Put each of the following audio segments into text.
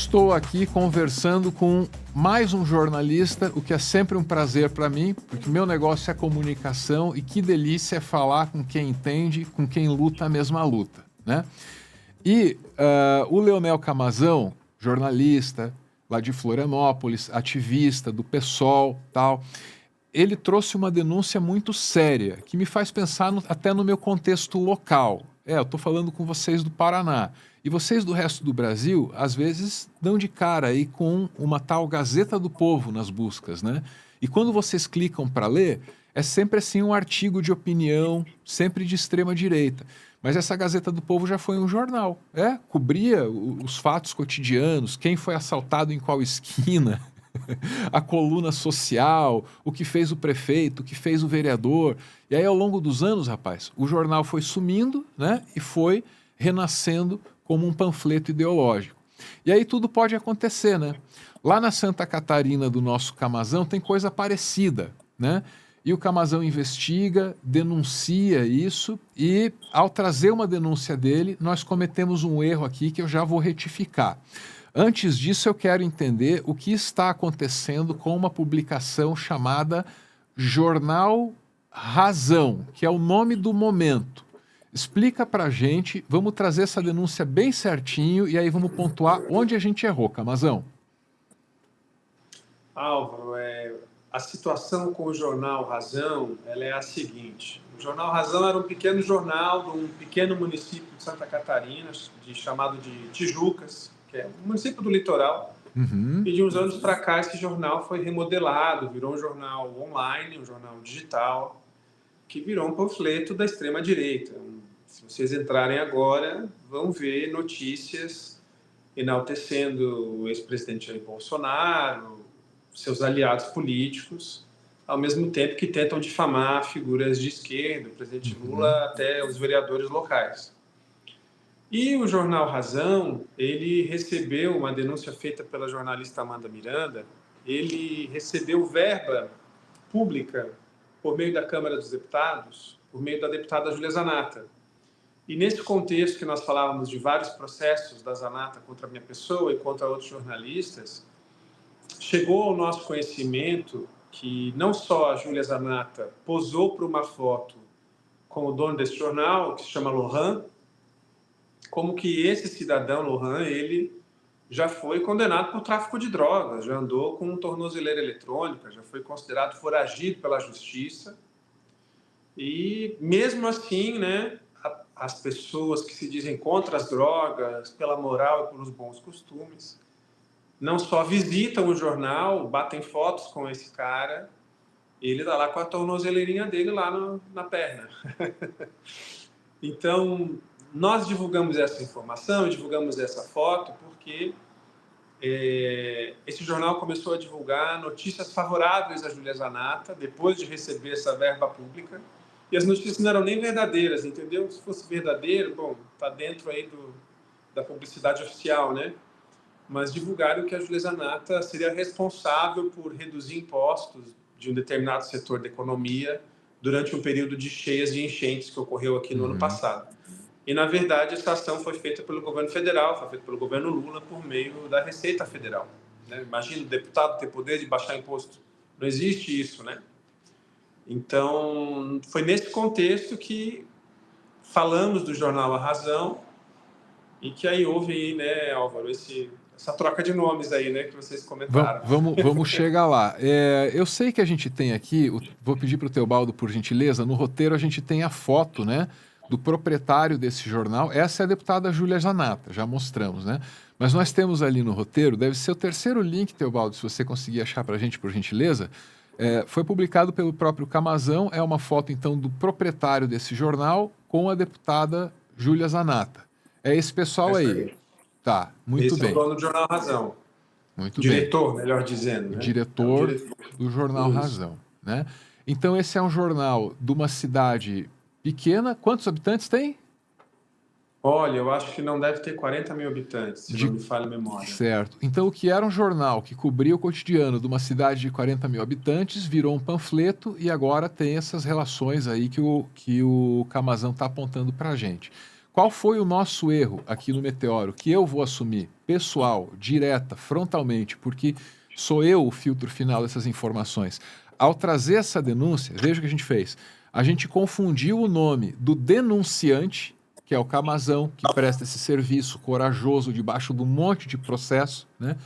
estou aqui conversando com mais um jornalista, o que é sempre um prazer para mim, porque meu negócio é comunicação e que delícia é falar com quem entende, com quem luta a mesma luta, né? E o Leonel Camazão, jornalista lá de Florianópolis, ativista do PSOL, tal, ele trouxe uma denúncia muito séria, que me faz pensar até no meu contexto local. Eu estou falando com vocês do Paraná. E vocês do resto do Brasil, às vezes, dão de cara aí com uma tal Gazeta do Povo nas buscas, né? E quando vocês clicam para ler, é sempre assim um artigo de opinião, sempre de extrema direita. Mas essa Gazeta do Povo já foi um jornal, cobria os fatos cotidianos, quem foi assaltado em qual esquina, a coluna social, o que fez o prefeito, o que fez o vereador. E aí, ao longo dos anos, rapaz, o jornal foi sumindo, né? E foi renascendo como um panfleto ideológico. E aí tudo pode acontecer, né? Lá na Santa Catarina do nosso Camazão tem coisa parecida, né? E o Camazão investiga, denuncia isso e, ao trazer uma denúncia dele, nós cometemos um erro aqui que eu já vou retificar. Antes disso, eu quero entender o que está acontecendo com uma publicação chamada Jornal Razão, que é o nome do momento. Explica pra gente, vamos trazer essa denúncia bem certinho e aí vamos pontuar onde a gente errou, Camazão. Álvaro, a situação com o Jornal Razão ela é a seguinte. O Jornal Razão era um pequeno jornal de um pequeno município de Santa Catarina, chamado de Tijucas, que é um município do litoral. E de uns anos para cá esse jornal foi remodelado, virou um jornal online, um jornal digital, que virou um panfleto da extrema-direita. Se vocês entrarem agora, vão ver notícias enaltecendo o ex-presidente Jair Bolsonaro, seus aliados políticos, ao mesmo tempo que tentam difamar figuras de esquerda, o presidente Lula, até os vereadores locais. E o Jornal Razão, ele recebeu uma denúncia feita pela jornalista Amanda Miranda, ele recebeu verba pública por meio da Câmara dos Deputados, por meio da deputada Júlia Zanatta. E nesse contexto que nós falávamos de vários processos da Zanatta contra a minha pessoa e contra outros jornalistas, chegou ao nosso conhecimento que não só a Júlia Zanatta posou para uma foto com o dono desse jornal, que se chama Lohan, como que esse cidadão, Lohan, ele já foi condenado por tráfico de drogas, já andou com tornozeleira eletrônica, já foi considerado foragido pela justiça. E mesmo assim, né, as pessoas que se dizem contra as drogas, pela moral e pelos bons costumes, não só visitam o jornal, batem fotos com esse cara, ele está lá com a tornozeleirinha dele lá na perna. Então, nós divulgamos essa informação, divulgamos essa foto, porque esse jornal começou a divulgar notícias favoráveis a Júlia Zanatta, depois de receber essa verba pública, e as notícias não eram nem verdadeiras, entendeu? Se fosse verdadeiro, bom, está dentro aí da publicidade oficial, né? Mas divulgaram que a Júlia Zanatta seria responsável por reduzir impostos de um determinado setor da economia durante um período de cheias e enchentes que ocorreu aqui no ano passado. E, na verdade, essa ação foi feita pelo governo federal, foi feita pelo governo Lula por meio da Receita Federal. Né? Imagina o deputado ter poder de baixar imposto. Não existe isso, né? Então, foi nesse contexto que falamos do jornal A Razão e que aí houve aí, né, Álvaro, essa troca de nomes aí, né, que vocês comentaram. Vamos chegar lá. Eu sei que a gente tem aqui, vou pedir para o Teobaldo, por gentileza, no roteiro a gente tem a foto, né, do proprietário desse jornal. Essa é a deputada Júlia Zanatta, já mostramos, né? Mas nós temos ali no roteiro, deve ser o terceiro link, Teobaldo, se você conseguir achar para a gente, por gentileza. Foi publicado pelo próprio Camazão, é uma foto, então, do proprietário desse jornal com a deputada Júlia Zanatta. É esse pessoal aí. Tá, muito bem. Esse é o dono do Jornal Razão. Muito diretor, bem. melhor dizendo. Né? Diretor, diretor do Jornal Razão. Né? Então, esse é um jornal de uma cidade pequena. Quantos habitantes tem? Olha, eu acho que não deve ter 40 mil habitantes, se não me falha a memória. Certo. Então, o que era um jornal que cobria o cotidiano de uma cidade de 40 mil habitantes virou um panfleto e agora tem essas relações aí que o Camazão está apontando para a gente. Qual foi o nosso erro aqui no Meteoro, que eu vou assumir, pessoal, direta, frontalmente, porque sou eu o filtro final dessas informações. Ao trazer essa denúncia, veja o que a gente fez. A gente confundiu o nome do denunciante, que é o Camazão, que presta esse serviço corajoso debaixo de um monte de processo, né?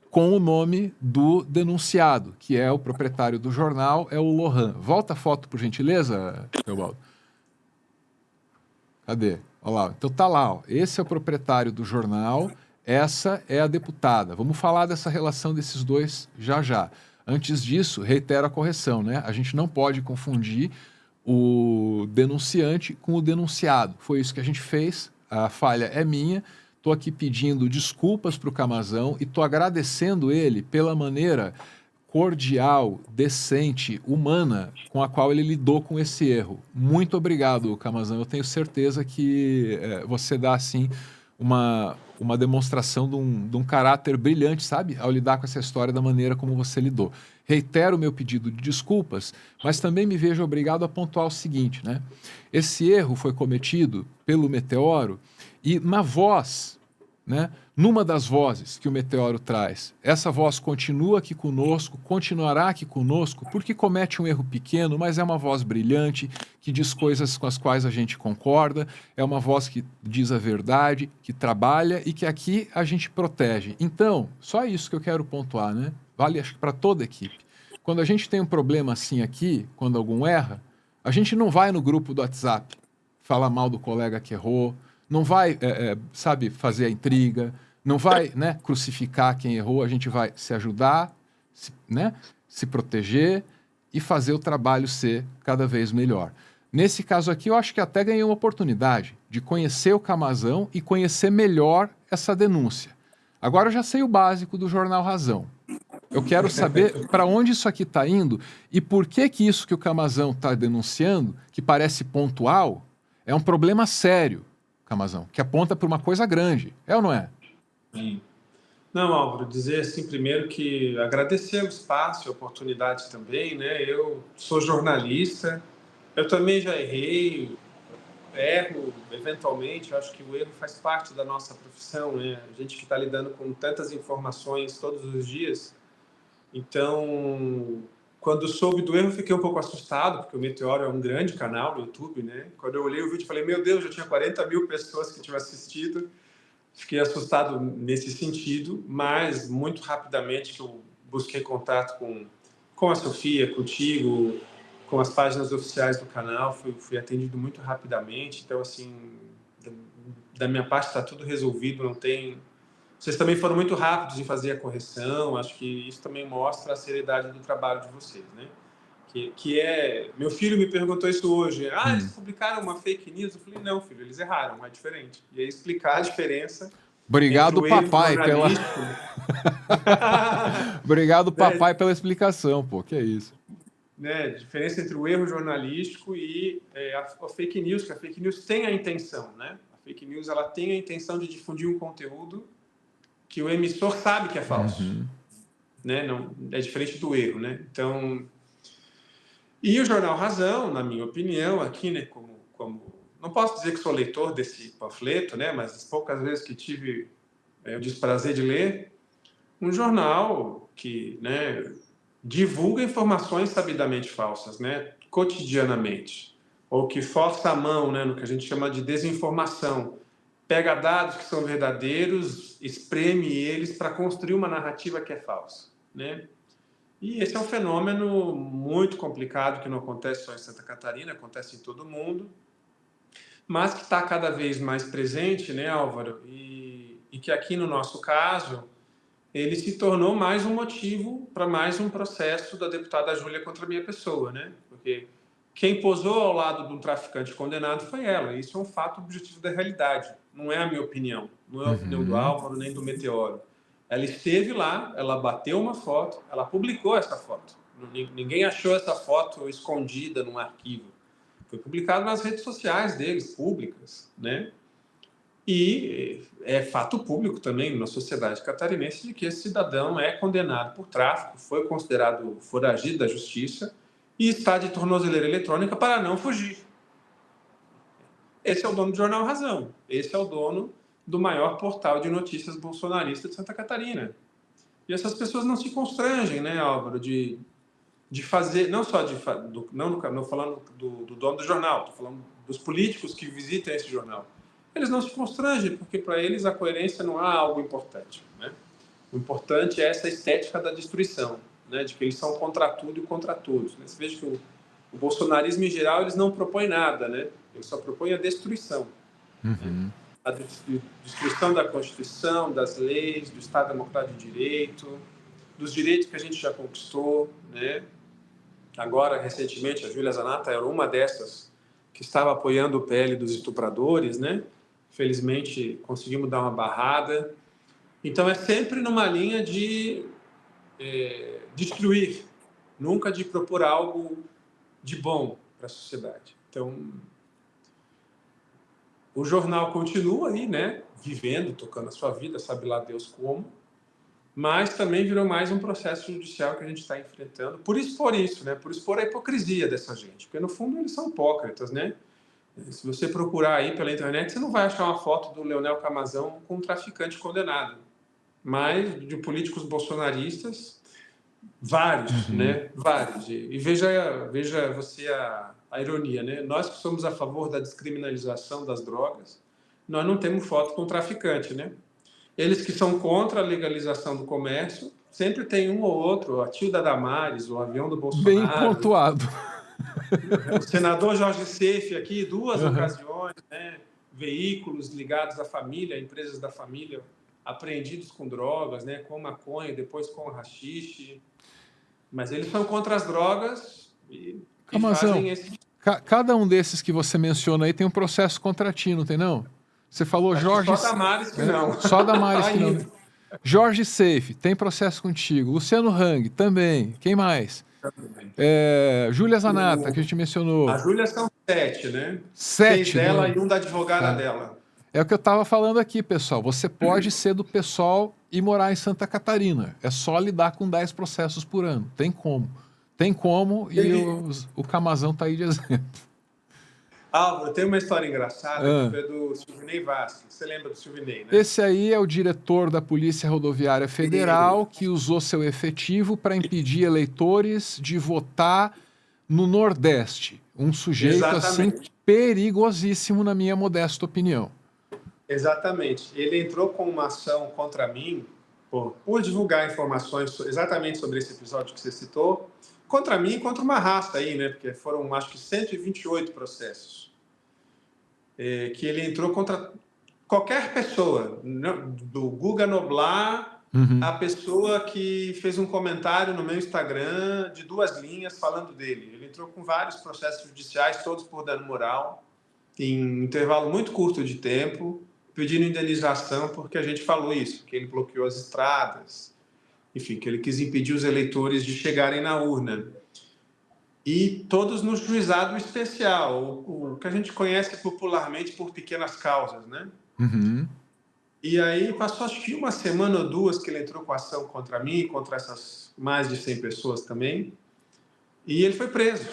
Com o nome do denunciado, que é o proprietário do jornal, é o Lohan. Volta a foto, por gentileza, Teobaldo. Cadê? Olha lá. Então tá lá, ó. Esse é o proprietário do jornal, essa é a deputada. Vamos falar dessa relação desses dois já já. Antes disso, reitero a correção, né? A gente não pode confundir o denunciante com o denunciado. Foi isso que a gente fez, a falha é minha. Estou aqui pedindo desculpas para o Camazão e estou agradecendo ele pela maneira cordial, decente, humana com a qual ele lidou com esse erro. Muito obrigado, Camazão. Eu tenho certeza que você dá, assim, uma demonstração de um caráter brilhante, sabe? Ao lidar com essa história da maneira como você lidou. Reitero o meu pedido de desculpas, mas também me vejo obrigado a pontuar o seguinte, né? Esse erro foi cometido pelo Meteoro e na voz, né? Numa das vozes que o Meteoro traz, essa voz continua aqui conosco, continuará aqui conosco, porque comete um erro pequeno, mas é uma voz brilhante, que diz coisas com as quais a gente concorda, é uma voz que diz a verdade, que trabalha e que aqui a gente protege. Então, só isso que eu quero pontuar, né? Vale, acho que para toda a equipe. Quando a gente tem um problema assim aqui, quando algum erra, a gente não vai no grupo do WhatsApp falar mal do colega que errou, não vai, sabe, fazer a intriga, não vai, né, crucificar quem errou, a gente vai se ajudar, né, se proteger e fazer o trabalho ser cada vez melhor. Nesse caso aqui, eu acho que até ganhei uma oportunidade de conhecer o Camazão e conhecer melhor essa denúncia. Agora eu já sei o básico do Jornal Razão. Eu quero saber para onde isso aqui está indo e por que que isso que o Camazão está denunciando, que parece pontual, é um problema sério, Camazão, que aponta para uma coisa grande. É ou não é? Sim. Não, Álvaro, dizer assim primeiro que agradecer o espaço, a oportunidade também, né? Eu sou jornalista, eu também já errei, erro eventualmente, eu acho que o erro faz parte da nossa profissão, né? A gente que está lidando com tantas informações todos os dias, então, quando soube do erro, fiquei um pouco assustado, porque o Meteoro é um grande canal no YouTube, né? Quando eu olhei o vídeo, falei, meu Deus, já tinha 40 mil pessoas que tinham assistido. Fiquei assustado nesse sentido, mas muito rapidamente que eu busquei contato com a Sofia, contigo, com as páginas oficiais do canal, fui atendido muito rapidamente. Então, assim, da minha parte está tudo resolvido, não tem... Vocês também foram muito rápidos em fazer a correção, acho que isso também mostra a seriedade do trabalho de vocês, né? Que é... Meu filho me perguntou isso hoje. Ah, eles publicaram uma fake news? Eu falei, não, filho, eles erraram, é diferente. E aí explicar a diferença entre Obrigado, o erro papai, pela... jornalístico... Obrigado, né? papai, pela explicação, pô, que é isso. Né? A diferença entre o erro jornalístico e a fake news, que a fake news tem a intenção, né? A fake news ela tem a intenção de difundir um conteúdo que o emissor sabe que é falso. Né? Não, é diferente do erro, né? Então, e o Jornal Razão, na minha opinião, aqui, né, como não posso dizer que sou leitor desse panfleto, né, mas as poucas vezes que tive o desprazer de ler, um jornal que, né, divulga informações sabidamente falsas, né, cotidianamente, ou que força a mão, né, no que a gente chama de desinformação, pega dados que são verdadeiros, espreme eles para construir uma narrativa que é falsa, né? E esse é um fenômeno muito complicado que não acontece só em Santa Catarina, acontece em todo mundo, mas que está cada vez mais presente, né, Álvaro? E que aqui no nosso caso, ele se tornou mais um motivo para mais um processo da deputada Júlia contra a minha pessoa, né? Porque quem posou ao lado de um traficante condenado foi ela. Isso é um fato objetivo da realidade. Não é a minha opinião, não é a opinião do Álvaro nem do Meteoro. Ela esteve lá, ela bateu uma foto, ela publicou essa foto. Ninguém achou essa foto escondida num arquivo. Foi publicado nas redes sociais deles, públicas, né? E é fato público também na sociedade catarinense de que esse cidadão é condenado por tráfico, foi considerado foragido da justiça e está de tornozeleira eletrônica para não fugir. esse é o dono do Jornal Razão. Esse é o dono do maior portal de notícias bolsonarista de Santa Catarina. E essas pessoas não se constrangem, né, Álvaro, de fazer, não só não falando do dono do jornal, estou falando dos políticos que visitam esse jornal. Eles não se constrangem, porque para eles a coerência não há algo importante, né? O importante é essa estética da destruição, né, de que eles são contra tudo e contra todos. Né? Você veja que o bolsonarismo, em geral, eles não propõem nada, né? Eles só propõem a destruição. Né? A destruição da Constituição, das leis, do Estado Democrático de Direito, dos direitos que a gente já conquistou, né? Agora, recentemente, a Júlia Zanata era uma dessas que estava apoiando o PL dos estupradores, né? Felizmente, conseguimos dar uma barrada. Então, é sempre numa linha de destruir, nunca de propor algo de bom para a sociedade. Então, o jornal continua aí, né? Vivendo, tocando a sua vida, sabe lá Deus como, mas também virou mais um processo judicial que a gente está enfrentando por expor isso, né? Por expor a hipocrisia dessa gente, porque no fundo eles são hipócritas, né? Se você procurar aí pela internet, você não vai achar uma foto do Leonel Camazão com um traficante condenado, mas de políticos bolsonaristas, vários, né? Vários. E veja você a ironia, né? Nós que somos a favor da descriminalização das drogas, nós não temos foto com traficante, né? Eles que são contra a legalização do comércio, sempre tem um ou outro, a Tilda Damares, o avião do Bolsonaro. Bem pontuado. O senador Jorge Seife aqui, duas ocasiões, né? Veículos ligados à família, empresas da família, apreendidos com drogas, né? Com maconha, depois com haxixe. Mas eles são contra as drogas e fazem esse... Cada um desses que você menciona aí tem um processo contra ti, não tem não? Você falou Acho Jorge... Só Damares que não. Só Damares que não. Jorge Seife, tem processo contigo. Luciano Hang, também. Quem mais? Júlia Zanata, que a gente mencionou. A Júlia são 7, né? 7, 6 dela e um da advogada dela. É o que eu estava falando aqui, pessoal. Você pode ser do pessoal e morar em Santa Catarina. É só lidar com 10 processos por ano. Tem como. Tem como e o Camazão está aí de exemplo. Álvaro, tem uma história engraçada que é do Silvinei Vasquez. Você lembra do Silvinei, né? Esse aí é o diretor da Polícia Rodoviária Federal que usou seu efetivo para impedir eleitores de votar no Nordeste. Um sujeito assim perigosíssimo, na minha modesta opinião. Exatamente. Ele entrou com uma ação contra mim por divulgar informações exatamente sobre esse episódio que você citou, contra mim e contra uma raça aí, né? Porque foram, acho que, 128 processos. Que ele entrou contra qualquer pessoa, do Guga Noblar, a pessoa que fez um comentário no meu Instagram de 2 linhas falando dele. Ele entrou com vários processos judiciais, todos por dano moral, em um intervalo muito curto de tempo, pedindo indenização porque a gente falou isso, que ele bloqueou as estradas, enfim, que ele quis impedir os eleitores de chegarem na urna. E todos no juizado especial, o que a gente conhece popularmente por pequenas causas, né? E aí passou, acho que 1 semana ou 2 que ele entrou com ação contra mim, contra essas mais de 100 pessoas também, e ele foi preso.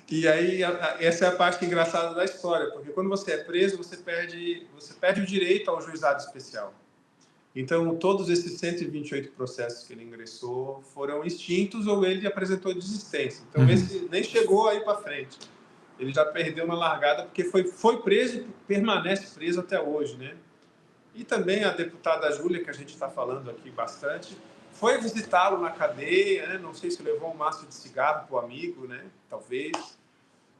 E aí, essa é a parte engraçada da história, porque quando você é preso, você perde o direito ao juizado especial. Então, todos esses 128 processos que ele ingressou foram extintos ou ele apresentou desistência. Então, esse nem chegou aí para frente. Ele já perdeu uma largada porque foi preso e permanece preso até hoje, né? E também a deputada Júlia, que a gente está falando aqui bastante, foi visitá-lo na cadeia, né? Não sei se levou um maço de cigarro para o amigo, né? Talvez.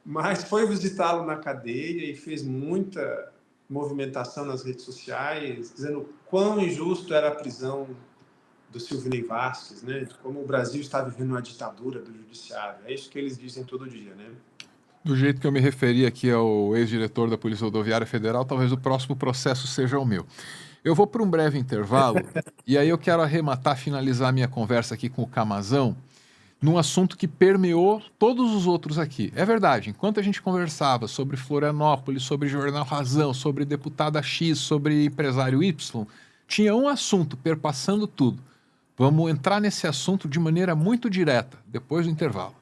Mas foi visitá-lo na cadeia e fez muita movimentação nas redes sociais, dizendo quão injusto era a prisão do Silvinei Vasquez, né? De como o Brasil está vivendo uma ditadura do judiciário. É isso que eles dizem todo dia, né? Do jeito que eu me referi aqui ao ex-diretor da Polícia Rodoviária Federal, talvez o próximo processo seja o meu. Eu vou para um breve intervalo e aí eu quero arrematar, finalizar a minha conversa aqui com o Camazão num assunto que permeou todos os outros aqui. É verdade, enquanto a gente conversava sobre Florianópolis, sobre Jornal Razão, sobre deputada X, sobre empresário Y, tinha um assunto perpassando tudo. Vamos entrar nesse assunto de maneira muito direta, depois do intervalo.